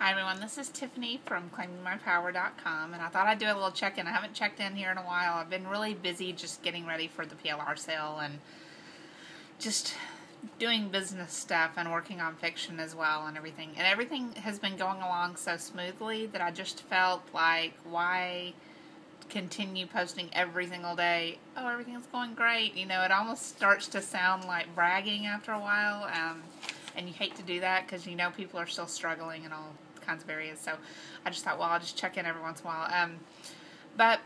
Hi everyone, this is Tiffany from ClaimingMyPower.com, and I thought I'd do a little check-in. I haven't checked in here in a while. I've been really busy just getting ready for the PLR sale and just doing business stuff and working on fiction as well and everything. And everything has been going along so smoothly that I just felt like, why continue posting every single day? Oh, everything's going great. You know, it almost starts to sound like bragging after a while. And you hate to do that because you know people are still struggling in all kinds of areas. So I just thought, well, I'll just check in every once in a while. But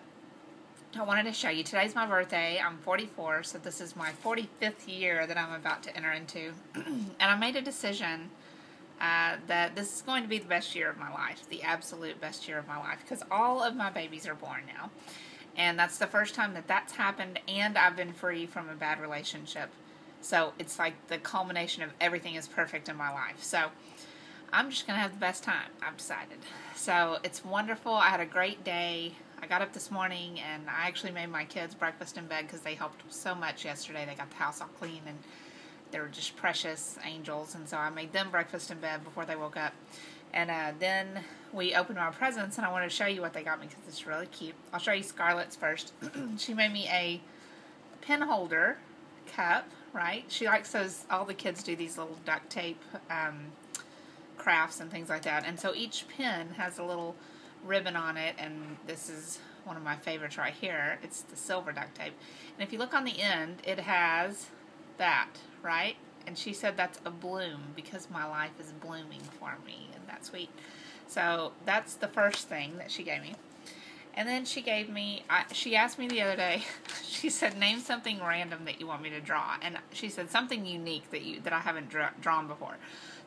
I wanted to show you, today's my birthday. I'm 44, so this is my 45th year that I'm about to enter into. And I made a decision that this is going to be the best year of my life, the absolute best year of my life, because all of my babies are born now. And that's the first time that that's happened, and I've been free from a bad relationship. So it's like the culmination of everything is perfect in my life. So I'm just going to have the best time, I've decided. So it's wonderful. I had a great day. I got up this morning and I actually made my kids breakfast in bed because they helped so much yesterday. They got the house all clean and they were just precious angels. And so I made them breakfast in bed before they woke up. And then we opened our presents, and I wanted to show you what they got me because it's really cute. I'll show you Scarlett's first. She made me a pen holder cup, right? She likes those, all the kids do these little duct tape crafts and things like that. And so each pen has a little ribbon on it, and this is one of my favorites right here. It's the silver duct tape. And if you look on the end, it has that, right? And she said that's a bloom because my life is blooming for me. Isn't that sweet? So that's the first thing that she gave me. And then she gave me, she asked me the other day, she said, name something random that you want me to draw. And she said something unique that I haven't drawn before.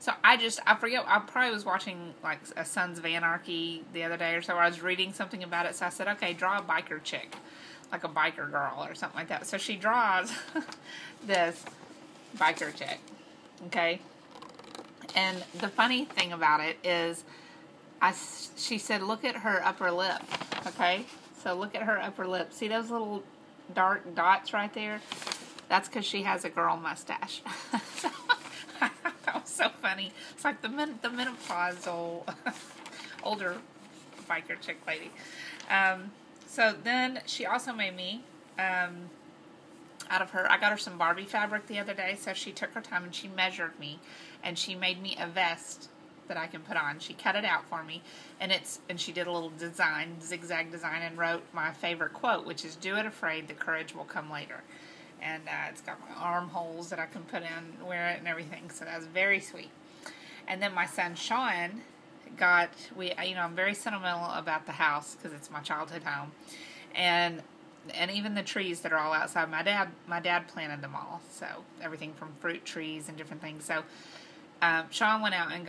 So I forget, I probably was watching like a Sons of Anarchy the other day or so, where I was reading something about it. So I said, okay, draw a biker chick, like a biker girl or something like that. So she draws this biker chick, okay? And the funny thing about it is, she said, look at her upper lip, okay? So look at her upper lip. See those little dark dots right there? That's because she has a girl mustache. So, that was so funny. It's like the menopausal, older biker chick lady. So then she also made me, out of her, I got her some Barbie fabric the other day, so she took her time and she measured me, and she made me a vest that I can put on. She cut it out for me, and she did a little design, zigzag design, and wrote my favorite quote, which is, do it afraid, the courage will come later. And it's got my armholes that I can put in, wear it and everything, so that was very sweet. And then my son Sean got, I'm very sentimental about the house because it's my childhood home, and even the trees that are all outside, my dad planted them all, so everything from fruit trees and different things. So Sean went out and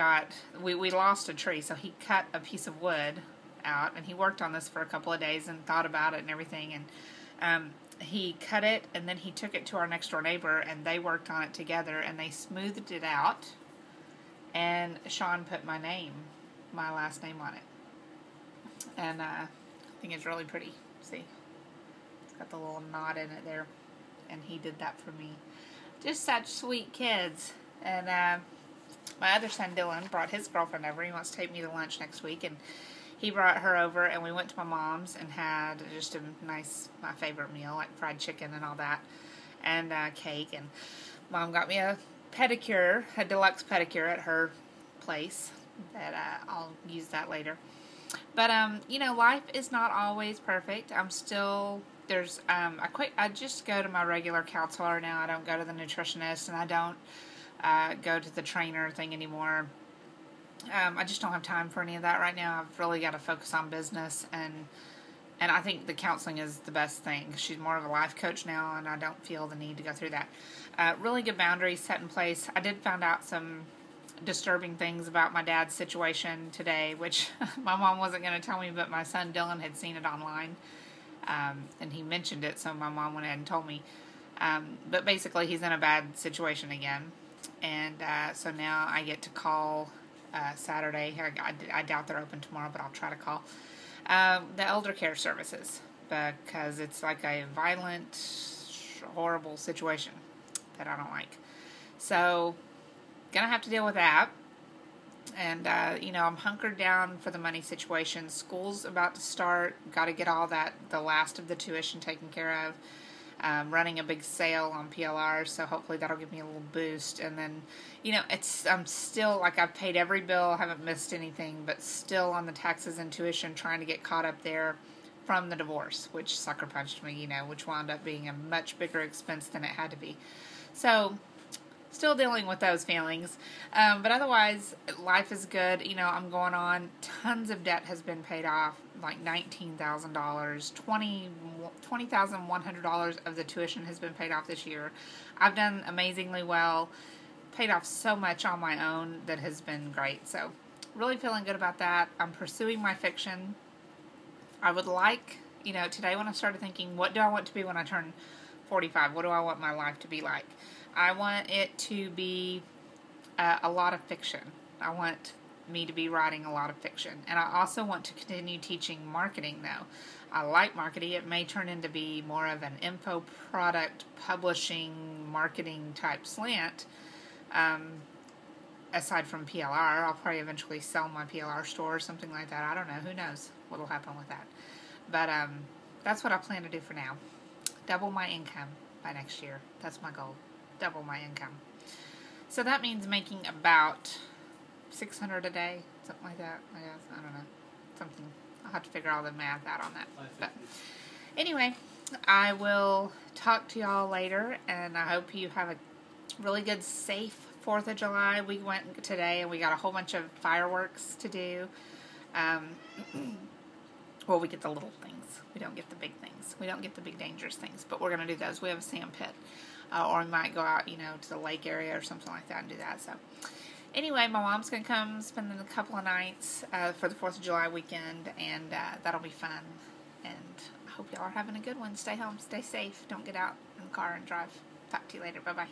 we lost a tree, so he cut a piece of wood out, and he worked on this for a couple of days and thought about it and everything, and he cut it, and then he took it to our next door neighbor, and they worked on it together, and they smoothed it out, and Sean put my last name on it, and I think it's really pretty. See, it's got the little knot in it there, and he did that for me. Just such sweet kids. And my other son, Dylan, brought his girlfriend over. He wants to take me to lunch next week, and he brought her over, and we went to my mom's and had just a nice, my favorite meal, like fried chicken and all that, and cake. And Mom got me a pedicure, a deluxe pedicure at her place, that I'll use that later. But, life is not always perfect. I'm still, I just go to my regular counselor now. I don't go to the nutritionist, and I don't go to the trainer thing anymore. I just don't have time for any of that right now. I've really got to focus on business, and I think the counseling is the best thing. She's more of a life coach now, and I don't feel the need to go through that. Really good boundaries set in place. I did find out some disturbing things about my dad's situation today, which my mom wasn't going to tell me, but my son Dylan had seen it online, and he mentioned it, so my mom went ahead and told me. But basically, he's in a bad situation again. And so now I get to call Saturday. I doubt they're open tomorrow, but I'll try to call the elder care services, because it's like a violent, horrible situation that I don't like. So, gonna have to deal with that. And, I'm hunkered down for the money situation. School's about to start. Got to get all the last of the tuition taken care of. Running a big sale on PLR, so hopefully that'll give me a little boost. And then, I'm still, I've paid every bill, haven't missed anything, but still on the taxes and tuition trying to get caught up there from the divorce, which sucker punched me, which wound up being a much bigger expense than it had to be. So, still dealing with those feelings. But otherwise, life is good. I'm going on. Tons of debt has been paid off, like $19,000. $20,100 of the tuition has been paid off this year. I've done amazingly well. Paid off so much on my own that has been great. So, really feeling good about that. I'm pursuing my fiction. I would like, today when I started thinking, what do I want to be when I turn 45? What do I want my life to be like? I want it to be a lot of fiction. I want me to be writing a lot of fiction. And I also want to continue teaching marketing, though. I like marketing. It may turn into be more of an info product publishing marketing type slant. Aside from PLR, I'll probably eventually sell my PLR store or something like that. I don't know. Who knows what will happen with that. But that's what I plan to do for now. Double my income by next year. That's my goal. Double my income. So that means making about $600 a day, something like that. I guess. I don't know. Something. I'll have to figure all the math out on that. But anyway, I will talk to y'all later, and I hope you have a really good, safe 4th of July. We went today, and we got a whole bunch of fireworks to do. Well, we get the little things. We don't get the big things. We don't get the big dangerous things, but we're going to do those. We have a sand pit. Or we might go out, to the lake area or something like that and do that. So, anyway, my mom's going to come spend a couple of nights for the 4th of July weekend, and that'll be fun. And I hope y'all are having a good one. Stay home. Stay safe. Don't get out in the car and drive. Talk to you later. Bye-bye.